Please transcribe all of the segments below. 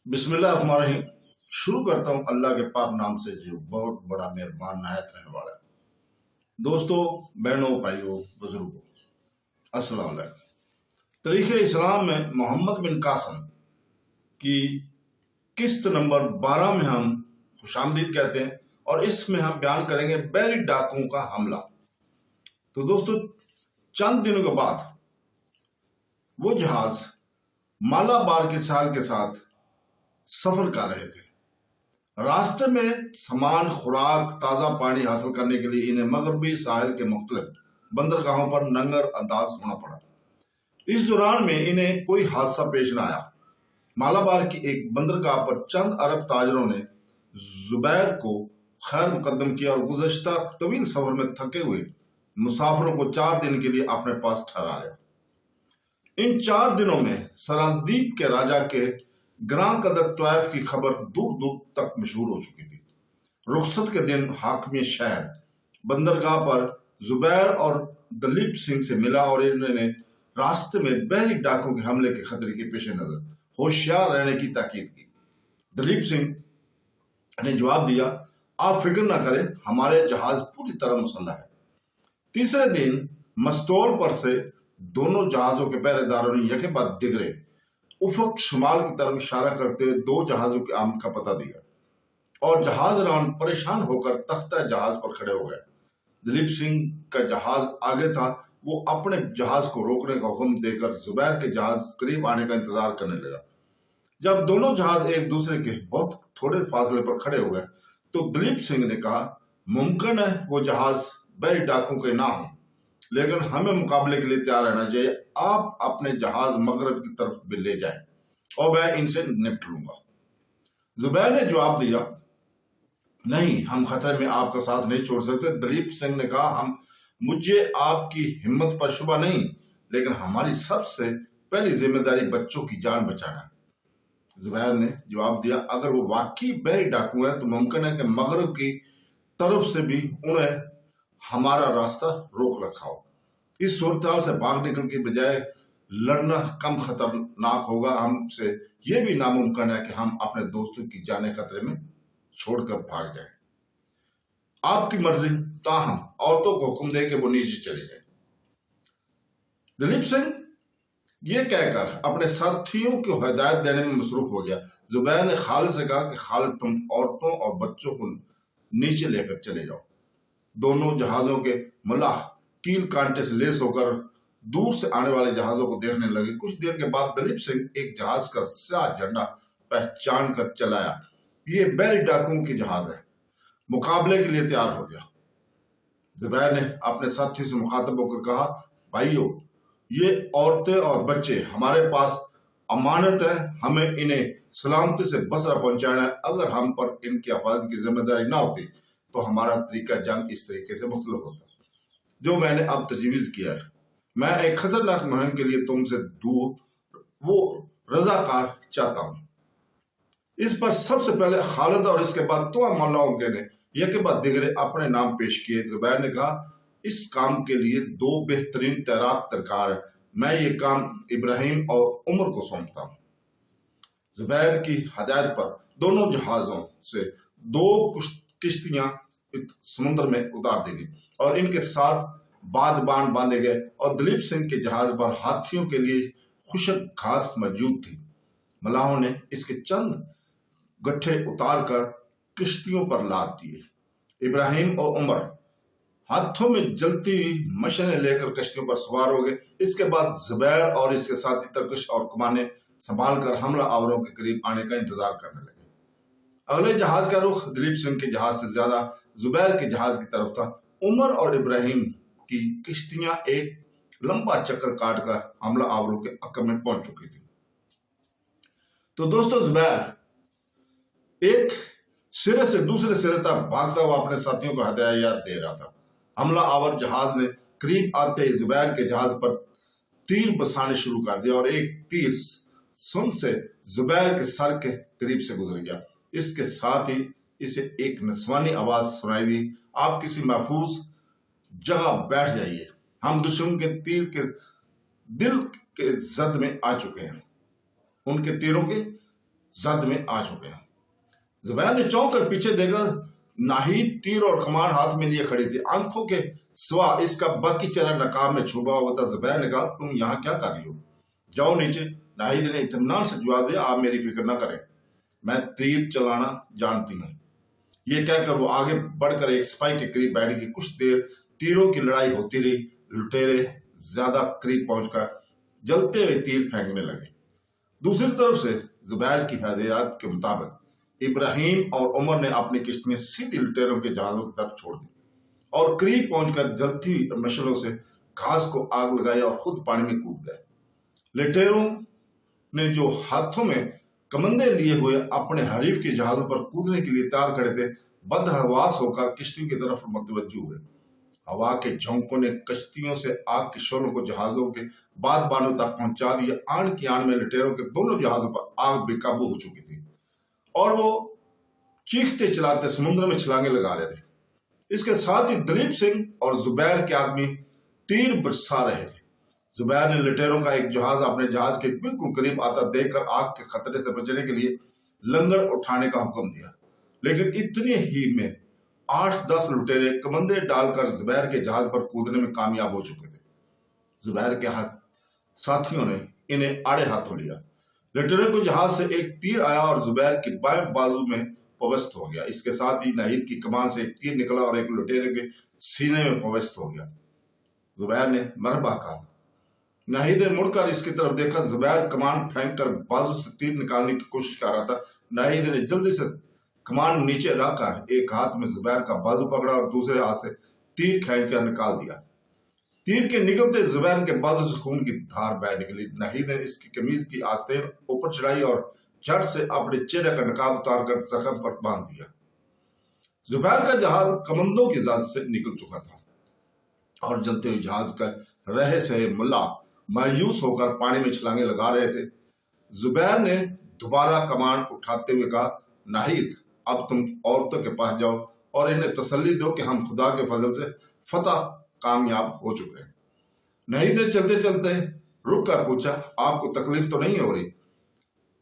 बिस्मिल्लाहिर्रहमानिर्रहीम। शुरू करता हूँ अल्लाह के पाक नाम से जो बहुत बड़ा मेहरबान नायत रहने वाला है। दोस्तों, बहनों, भाइयों, बुजुर्गों, अस्सलाम वालेकुम। तारीख़ इस्लाम में मोहम्मद बिन कासिम की किस्त नंबर 12 में हम खुशामदीद कहते हैं और इसमें हम बयान करेंगे बहरी डाकुओं का हमला। तो दोस्तों, चंद दिनों के बाद वो जहाज मालाबार के साल के साथ सफर कर रहे थे। रास्ते में सामान, खुराक, ताज़ा पानी हासिल करने के लिए इन्हें मगरबी साहिल के मुख्तलिफ बंदरगाहों पर नंगर अंदाज होना पड़ा। इस दौरान में इन्हें कोई हादसा पेश न आया। मालाबार की एक बंदरगाह पर चंद अरब ताजरों ने जुबैर को खैर मुकदम किया और गुज़श्ता तवील सफर में थके हुए मुसाफिरों को 4 दिन के लिए अपने पास ठहरा लिया। इन 4 दिनों में सराद्वीप के राजा के ग्रां कदर तवायफ की खबर दूर दूर तक मशहूर हो चुकी थी। रुखसत के दिन हाकिम शहर बंदरगाह पर जुबैर और दलीप सिंह से मिला और इन्होंने रास्ते में बहरी डाकों के हमले के खतरे के पेश नजर होशियार रहने की ताकीद की। दलीप सिंह ने जवाब दिया, आप फिक्र न करें, हमारे जहाज पूरी तरह मुसल्लह है। तीसरे दिन मस्तौल पर से दोनों जहाजों के पहरेदारों ने यके बाद दिगरे उफक शुमाल की तरफ इशारा करते हुए 2 जहाजों की आमद का पता दिया और जहाज रान परेशान होकर तख्ता जहाज पर खड़े हो गए। दलीप सिंह का जहाज आगे था। वो अपने जहाज को रोकने का हुक्म देकर जुबैर के जहाज करीब आने का इंतजार करने लगा। जब दोनों जहाज एक दूसरे के बहुत थोड़े फासले पर खड़े हो गए तो दलीप सिंह ने कहा, मुमकिन है वो जहाज बहरी डाकुओं के ना हो, लेकिन हमें मुकाबले के लिए तैयार रहना चाहिए। आप अपने जहाज मगरब की तरफ भी ले जाएं और मैं इनसे निपट लूंगा। जुबैर ने जवाब दिया, नहीं, हम खतरे में आपका साथ नहीं छोड़ सकते। दलीप सिंह ने कहा, मुझे आपकी हिम्मत पर शुबा नहीं, लेकिन हमारी सबसे पहली जिम्मेदारी बच्चों की जान बचाना है। जुबैर ने जवाब दिया, अगर वो वाकई बहरी डाकू है तो मुमकिन है कि मगरब की तरफ से भी उन्हें हमारा रास्ता रोक रखा हो। इस सूरत से भाग निकल के बजाय लड़ना कम खतरनाक होगा। हमसे यह भी नामुमकिन है कि हम अपने दोस्तों की जाने खतरे में छोड़कर भाग जाएं। आपकी मर्जी, ताहम औरतों को हुक्म दे कि वो नीचे चले जाएं। दलीप सिंह ये कहकर अपने साथियों को हिदायत देने में मसरूफ हो गया। जुबैर ने खालिद से कहा कि खालिद, तुम औरतों और बच्चों को नीचे लेकर चले जाओ। दोनों जहाजों के मलाह कील कांटे से लेस होकर दूर से आने वाले जहाजों को देखने लगे। कुछ देर के बाद दलीप सिंह एक जहाज का स्याह झंडा पहचान कर चलाया। ये बहरी डाकुओं की जहाज है, मुकाबले के लिए तैयार हो गया। जुबैर ने अपने साथी से मुखातब होकर कहा, भाइयों, ये औरतें और बच्चे हमारे पास अमानत है, हमें इन्हें सलामती से बसरा पहुंचाना है। अगर हम पर इनकी हिफाजत की जिम्मेदारी ना होती तो हमारा तरीका जंग इस तरीके से मुख्तलिफ होता जो मैंने अब तजवीज किया है। मैं एक खतरनाक मुहिम के लिए तुमसे दूर वो रजाकार चाहता हूं। इस पर सबसे पहले खालिद और इसके बाद तो मौलाओं ने यह के बाद दिगरे अपने नाम पेश किए। जुबैर ने कहा, इस काम के लिए 2 बेहतरीन तैराक दरकार है। मैं ये काम इब्राहिम और उमर को सौंपता हूं। जुबैर की हदायत पर दोनों जहाजों से 2 किश्तियां समुद्र में उतार दी गई और इनके साथ बादबान बांधे गए और दलीप सिंह के जहाज पर हाथियों के लिए खुशक घास मौजूद थी। मलाहों ने इसके चंद गट्ठे उतार कर किश्तियों पर लाद दिए। इब्राहिम और उमर हाथों में जलती मशलें लेकर कश्तियों पर सवार हो गए। इसके बाद जुबैर और इसके साथी तरकश और कमाने संभाल कर हमला आवरों के करीब आने का इंतजार करने लगे। अगले जहाज का रुख दलीप सिंह के जहाज से ज्यादा जुबैर के जहाज की तरफ था। उमर और इब्राहिम की किश्तियां एक लंबा चक्कर काटकर हमला आवरों के अक्ब में पहुंच चुकी थी। तो दोस्तों, जुबैर एक सिरे से दूसरे सिरे तक भागता हुआ अपने साथियों को हदायत दे रहा था। हमला आवर जहाज ने करीब आते ही जुबैर के जहाज पर तीर बसाने शुरू कर दिया और एक तीर सुन से जुबैर के सर के करीब से गुजर गया। इसके साथ ही इसे एक नस्वानी आवाज सुनाई दी, आप किसी महफूज जगह बैठ जाइए, हम दुश्मन के तीर के दिल के जद में आ चुके हैं। उनके तीरों के जद में आ चुके हैं। जुबैर ने चौंक कर पीछे देखा, नाहिद तीर और कमान हाथ में लिए खड़ी थी। आंखों के सिवा इसका बाकी चेहरा नकाब में छुपा हुआ था। जुबैर ने कहा, तुम यहाँ क्या कर रही हो? जाओ नीचे। नाहिद ने इत्मीनान से जवाब दिया, आप मेरी फिक्र न करें, मैं तीर चलाना जानती हूँ। ये कहकर वो आगे बढ़कर एक सिपाही के करीब बैठ गई। कुछ देर तीरों की लड़ाई होती रही। लुटेरे ज्यादा करीब पहुंचकर जलते हुए तीर फेंकने लगे। दूसरी तरफ से जुबैर की हदायत के मुताबिक इब्राहिम और उमर ने अपनी किश्तियां सीधी लुटेरों के जहाजों की तरफ छोड़ दी और करीब पहुंचकर जलती हुई मशलों से घास को आग लगाई और खुद पानी में कूद गए। लुटेरों ने जो हाथों में कमंदे लिए हुए अपने हरीफ के जहाजों पर कूदने के लिए तैयार खड़े थे, बदहवास होकर कश्तियों की तरफ मुतवज्जो हुए। हवा के झोंकों ने कश्तियों से आग के शोलों को जहाजों के बाद बानों तक पहुंचा दिया। आन की आन में लुटेरों के दोनों जहाजों पर आग बेकाबू हो चुकी थी और वो चीखते चलाते समुद्र में छलांगे लगा रहे थे। इसके साथ ही दलीप सिंह और जुबैर के आदमी तीर बरसा रहे थे। जुबैर ने लुटेरों का एक जहाज अपने जहाज के बिल्कुल करीब आता देखकर आग के खतरे से बचने के लिए लंगर उठाने का हुक्म दिया, लेकिन इतने ही में 8-10 लुटेरे कमंदे डालकर जुबैर के जहाज पर कूदने में कामयाब हो चुके थे। जुबैर के साथियों ने इन्हें आड़े हाथों लिया। लुटेरों को जहाज से एक तीर आया और जुबैर की बाएं बाजू में पवस्त हो गया। इसके साथ ही नाहिद की कमान से एक तीर निकला और एक लुटेरे के सीने में पवस्त हो गया। जुबैर ने मरहबा कहा। नाहिद ने मुड़कर इसकी तरफ देखा। जुबैर कमान फेंक कर बाजू से तीर निकालने की कोशिश कर रहा था। नाहिद ने जल्दी से कमान नीचे रखकर एक हाथ में जुबैर का बाजू पकड़ा और दूसरे हाथ से तीर खींच कर निकाल दिया। तीर के निकलते जुबैर के बाजू से खून की धार बह निकली। नाहिद ने इसकी कमीज की आस्तीन ऊपर चढ़ाई और झट से अपने चेहरे का नकाब उतार कर जख्म पर बांध दिया। जुबैर का जहाज कमंदों की इजाजत से निकल चुका था और जलते हुए जहाज का रहे से मुल्ला मायूस होकर पानी में छलांगे लगा रहे थे। जुबैर ने दोबारा कमान उठाते हुए कहा, नाहिद, अब तुम औरतों के पास जाओ और इन्हें तसल्ली दो कि हम खुदा के फजल से फतह कामयाब हो चुके हैं। नाहिद ने चलते चलते रुक कर पूछा, आपको तकलीफ तो नहीं हो रही?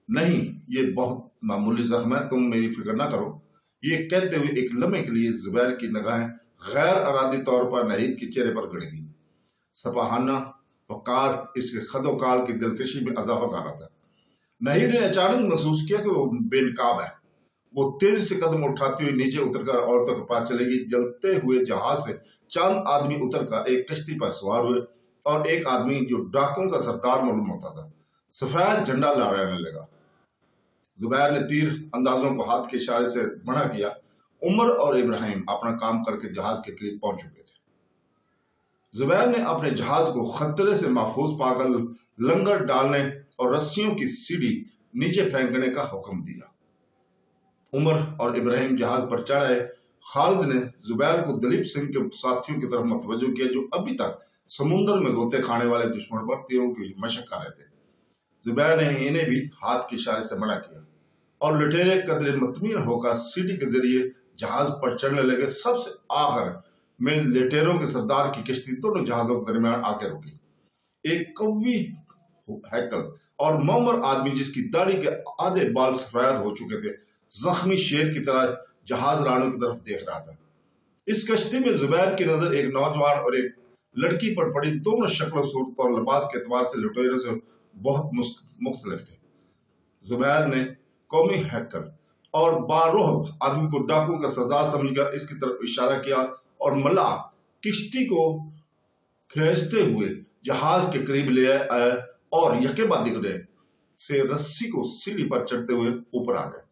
नहीं, ये बहुत मामूली जख्म है, तुम मेरी फिक्र ना करो। ये कहते हुए एक लम्हे के लिए जुबैर की निगाहें गैर अरादी तौर पर नाहिद के चेहरे पर गड़ गई। सफाहाना वकार इसके खदोकाल की दिलकशी में इजाफा कर रहा था। नाहिद ने अचानक महसूस किया कि वो बेनकाब है। वो तेजी से कदम उठाती हुई नीचे उतरकर औरतों के पास चलेगी। जलते हुए जहाज से चंद आदमी उतरकर एक कश्ती पर सवार हुए और एक आदमी जो डाकुओं का सरदार मालूम होता था सफेद झंडा लहराने लगा। जुबैर ने तीर अंदाजों को हाथ के इशारे से मना किया। उमर और इब्राहिम अपना काम करके जहाज के करीब पहुंच चुके थे। जुबैर ने अपने जहाज को खतरे से महफूज पाकर लंगर डालने और रस्सियों की सीढ़ी नीचे फेंकने का हुक्म दिया। उमर और इब्राहिम जहाज पर चढ़ आए। खालिद ने जुबैर को दलीप सिंह के साथियों की तरफ मुतवज्जो किया जो अभी तक समुद्र में गोते खाने वाले दुश्मन पर तीरों की मशक कर रहे थे। जुबैर ने इन्हें भी हाथ के इशारे से मना किया और लुटेरे कदरे मुतमीन होकर सीढ़ी के जरिए जहाज पर चढ़ने लगे। सबसे आखिर में लुटेरों के सरदार की किश्ती दोनों जहाजों के दरमियान आकर रुकी। एक कौवी हैकल और मौमर आदमी जिसकी दाढ़ी के आधे बाल सफेद हो चुके थे जख्मी शेर की तरह जहाज रानों की तरफ देख रहा था। इस कश्ती में जुबैर की नजर एक नौजवान और एक लड़की पर पड़ी। दोनों शक्ल सूरत और लिबास के एतबार से लुटेरों से बहुत मुख्तलिफ थे। जुबैर ने कौमी हैकल और बारोह आदमी को डाकू का सरदार समझकर इसकी तरफ इशारा किया और मल्ला किश्ती को खींचते हुए जहाज के करीब ले आए और यके बाद दिगरे से रस्सी को सीढ़ी पर चढ़ते हुए ऊपर आ गए।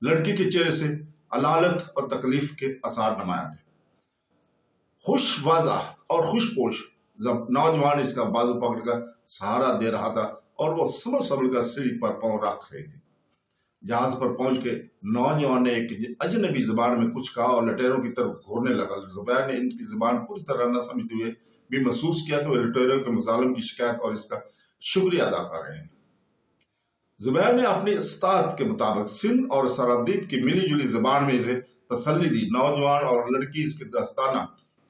लड़की के चेहरे से अलालत और तकलीफ के आसार नमाया थे। खुशवाजा और खुशपोश जब नौजवान इसका बाजू पकड़कर सहारा दे रहा था और वो संभल कर सीढ़ी पर पांव रख रही थी। जहाज पर पहुंच के नौजवान ने एक अजनबी जुबान में कुछ कहा और लुटेरों की तरफ घूरने लगा। जुबैर ने इनकी जुबान पूरी तरह न समझते हुए भी महसूस किया कि वे लुटेरों के मुजालिम की शिकायत और इसका शुक्रिया अदा कर रहे हैं। जुबैर ने अपनी इस्तात के मुताबिक सिंध और सरादीप की मिली जुली जुबान में इसे तसल्ली दी। नौजवान और लड़की इसके दस्ताना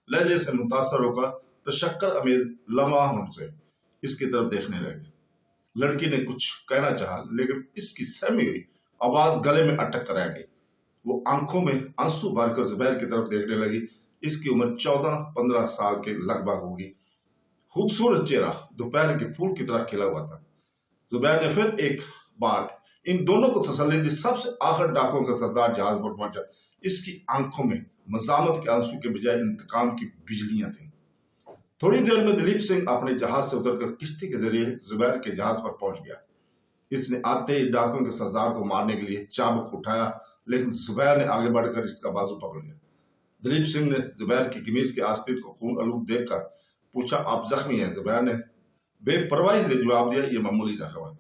लहजे से मुतासर होकर तशक्कर अमीज लम्हा से इसकी तरफ देखने लगे। लड़की ने कुछ कहना चाहा, लेकिन इसकी सहमी हुई आवाज गले में अटक कर रह गई। वो आंखों में आंसू भरकर जुबैर की तरफ देखने लगी। इसकी उम्र 14-15 साल के लगभग होगी। खूबसूरत चेहरा दोपहर के फूल की तरह खिला हुआ था। जुबैर ने फिर एक बार इन दोनों को तसल्ली दी। सबसे आखिर डाकुओं का सरदार जहाज पर पहुंचा। इसकी आंखों में मजामत के आंसू के बजाय इंतकाम की बिजलियां थीं। थोड़ी देर में दिलीप सिंह अपने जहाज से उतरकर किश्ती के जरिए जुबैर के जहाज पर पहुंच गया। इसने आते ही डाकुओं के सरदार को मारने के लिए चाबुक उठाया, लेकिन जुबैर ने आगे बढ़कर इसका बाजू पकड़ लिया। दिलीप सिंह ने जुबैर की कमीज के आस्तीन को खून आलूद देखकर पूछा, आप जख्मी हैं? जुबैर ने बेपरवाही से जवाब दिया, ये मामूली जख्म है।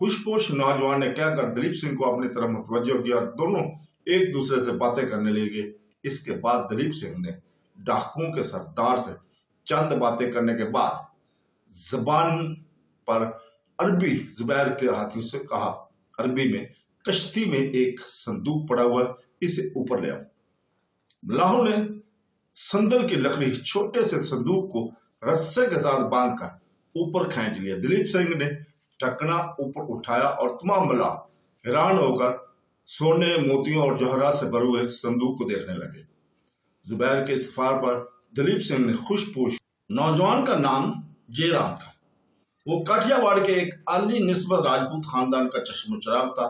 खुशपोश नौजवान ने कहकर दिलीप सिंह को अपनी तरफ मुतवज्जो किया और दोनों एक दूसरे से बातें करने लगे। इसके बाद दिलीप सिंह ने डाकुओं के सरदार से चंद बातें करने के बाद जबान पर अरबी जुबैर के हाथियों से कहा, अरबी में, कश्ती में एक संदूक पड़ा हुआ, इसे ऊपर ले आओ। मलाहों ने संदल की लकड़ी छोटे से संदूक को रस्से के साथ बांधकर ऊपर खींच लिया। दिलीप सिंह ने ढकना ऊपर उठाया और तमाम मलाह हैरान होकर सोने, मोतियों और जौहरात से भरे हुए संदूक को देखने लगे। जुबैर के इस्तफार पर दिलीप सिंह ने खुशपोश नौजवान का नाम जयराम था। वो काठियावाड़ के एक आली निस्बत राजपूत खानदान का चश्मो चिराग था।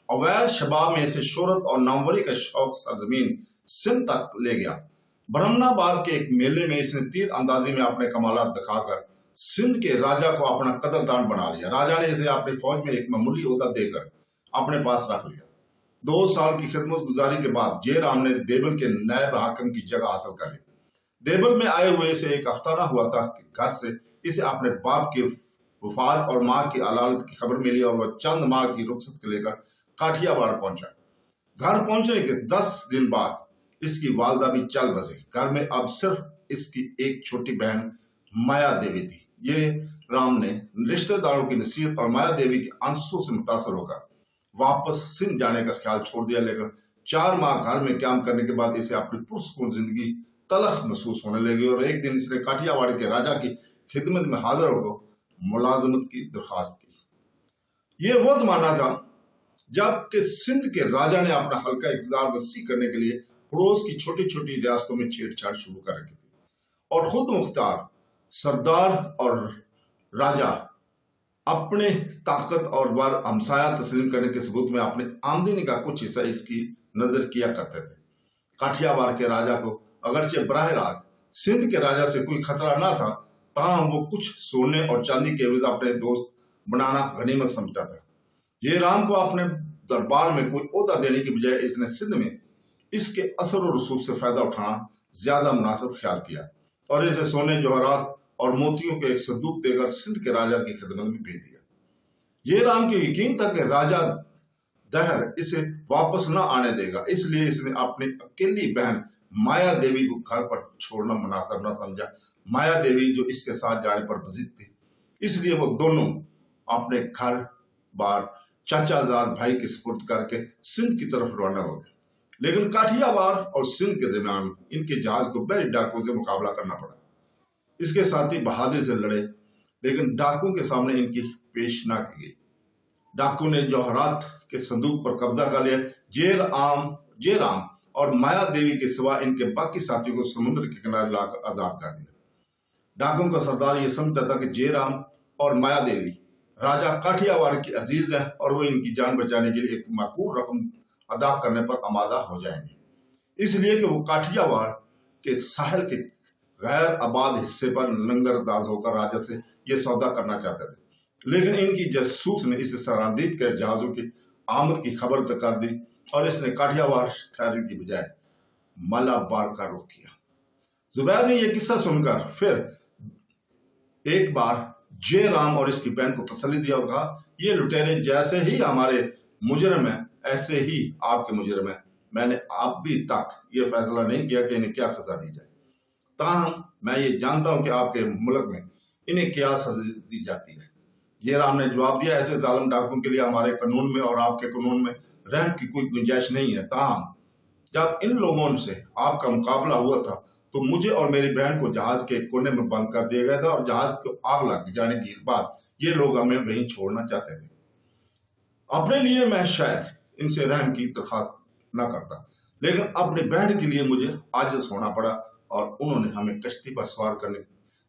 अवैध शबाब में इसे शोहरत और नामवरी का शौक सरजमीन सिंध तक ले गया। ब्रह्मणाबाद के एक मेले में इसने तीर अंदाजी में अपने कमालात दिखाकर सिंध के राजा को अपना कदरदान बना लिया। राजा ने इसे अपनी फौज में एक मामूली ओहदा देकर अपने पास रख लिया। 2 साल की खिदमत गुजारी के बाद जयराम ने देवल के नायब हाकिम की जगह हासिल कर ली। देवल में आए हुए इसे एक हफ्ता न हुआ था कि घर से इसे अपने बाप की वफात और माँ की अलालत की खबर मिली और वह चंद माह की रुखसत को लेकर काठियावाड़ पहुंचा। घर पहुंचने के 10 दिन बाद इसकी वालदा भी चल बसी। घर में अब सिर्फ इसकी एक छोटी बहन माया देवी थी। ये राम ने रिश्तेदारों की नसीहत और माया देवी के आंसू से मुतासर होकर वापस सिंध जाने का ख्याल छोड़ दिया, लेकिन 4 माह घर में काम करने के बाद इसे अपनी पुरसकून जिंदगी तलख महसूस होने लगी और एक दिन इसने काठियावाड़ के राजा की खिदमत में हाजिर होकर मुलाजमत की दरखास्त की। ये वो जमाना था जबकि सिंध के राजा ने अपना हल्का इक़्तिदार वसी करने के लिए पड़ोस की छोटी छोटी रियासतों में छेड़छाड़ शुरू कर रखी थी और खुद मुख्तार सरदार और राजा अपने ताकत और वर हमसाया तस्लीम करने के सबूत में अपनी आमदनी का कुछ हिस्सा इसकी नजर किया करते थे। काठियावाड़ के राजा को अगरचे बराह रास्त सिंध के राजा से कोई खतरा न था, ताहम वो कुछ सोने और चांदी के एवज अपने दोस्त बनाना गनीमत समझता था। जयराम को अपने दरबार में कोई ओहदा देने की बजाय इसने सिंध में इसके असर और रसूख से फायदा उठाना ज्यादा मुनासिब ख्याल किया और इसे सोने, जवाहरात और मोतियों के एक संदूक देकर सिंध के राजा की खिदमत में भेज दिया। जयराम को यकीन था कि राजा दहर इसे वापस न आने देगा, इसलिए इसने अपनी अकेली बहन माया देवी को घर पर छोड़ना मुनासिब न समझा। माया देवी जो इसके साथ जाने पर बजिद थी, इसलिए वो दोनों अपने घर बार चाचाजाद भाई के सुपुर्द करके सिंध की तरफ रवाना हो गए। लेकिन काठियावाड़ और सिंध के दरमियान इनके जहाज को बड़े डाकुओं से मुकाबला करना पड़ा। इसके साथी बहादुरी से लड़े, लेकिन डाकुओं के सामने इनकी पेश ना की गई। डाकू ने जौहरात के संदूक पर कब्जा कर लिया। जयराम और माया देवी के सिवा इनके बाकी साथियों को समुद्र के किनारे लाकर आजाद कर दिया। डाकुओं का सरदार ये समझता था कि जयराम और माया देवी राजा काठियावाड़ की अजीज है और वो इनकी जान बचाने के लिए एक माकूल रकम अदा करने पर आमादा हो जाएंगे, इसलिए कि वो काठियावाड़ के साहिल के गैर आबाद हिस्से पर लंगरदाज होकर राजा से ये सौदा करना चाहते थे। लेकिन इनकी जासूस ने इसे सरादीप के जहाजों की आमद की खबर तक कर दी और इसने काठियावाड़ ठहरने की बजाय मलाबार का रुख किया। जुबैर ने यह किस्सा सुनकर फिर एक बार जयराम और इसकी बहन को तसल्ली दिया और कहा, ये लुटेरे जैसे ही हमारे मुजरम है ऐसे ही आपके मुजरम है। मैंने अभी तक ये फैसला नहीं किया कि इन्हें क्या सजा दी जाए, ताहम मैं ये जानता हूं कि आपके मुल्क में इन्हें क्या सजा दी जाती है। जयराम ने जवाब दिया, ऐसे जालिम डाकुओं के लिए हमारे कानून में और आपके कानून में रहम की कोई गुंजाइश नहीं है। ताहम जब इन लोगों से आपका मुकाबला हुआ था तो मुझे और मेरी बहन को जहाज के कोने में बंद कर दिया गया था और जहाज को आग लग जाने के बाद ये लोग हमें वहीं छोड़ना चाहते थे। अपने लिए मैं शायद इनसे रहम की दरखास्त न करता, लेकिन अपनी बहन के लिए मुझे आजिज होना पड़ा और उन्होंने हमें कश्ती पर सवार करने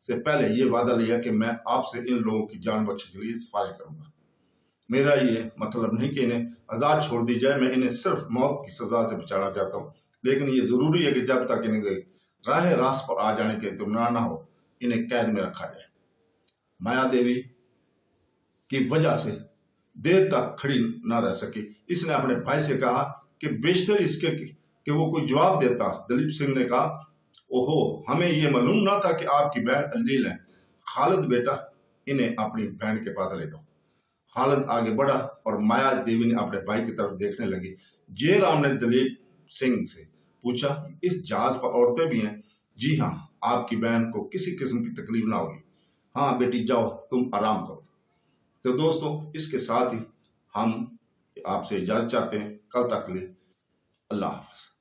से पहले ये वादा लिया कि मैं आपसे इन लोगों की जान बख्शने के लिए सिफारिश करूंगा। मेरा ये मतलब नहीं कि इन्हें आजाद छोड़ दी जाए, मैं इन्हें सिर्फ मौत की सजा से बचाना चाहता हूँ, लेकिन ये जरूरी है कि जब तक इन्हें राह रास्त पर आ जाने के इत्मीनान ना हो, इन्हें कैद में रखा जाए। माया देवी की वजह से देर तक खड़ी न रह सकी। इसने अपने भाई से कहा कि बेशतर इसके कि वो कोई जवाब देता। दलीप सिंह ने कहा, ओहो, हमें ये मालूम ना था कि आपकी बहन अलील है। खालिद बेटा, इन्हें अपनी बहन के पास ले जाओ। खालिद आगे बढ़ा और माया देवी ने अपने भाई की तरफ देखने लगी। जयराम ने दलीप सिंह से पूछा, इस जहाज पर औरतें भी हैं? जी हाँ, आपकी बहन को किसी किस्म की तकलीफ ना होगी। हाँ बेटी, जाओ, तुम आराम करो। तो दोस्तों, इसके साथ ही हम आपसे इजाजत चाहते हैं। कल तक के लिए अल्लाह हाफ़िज़।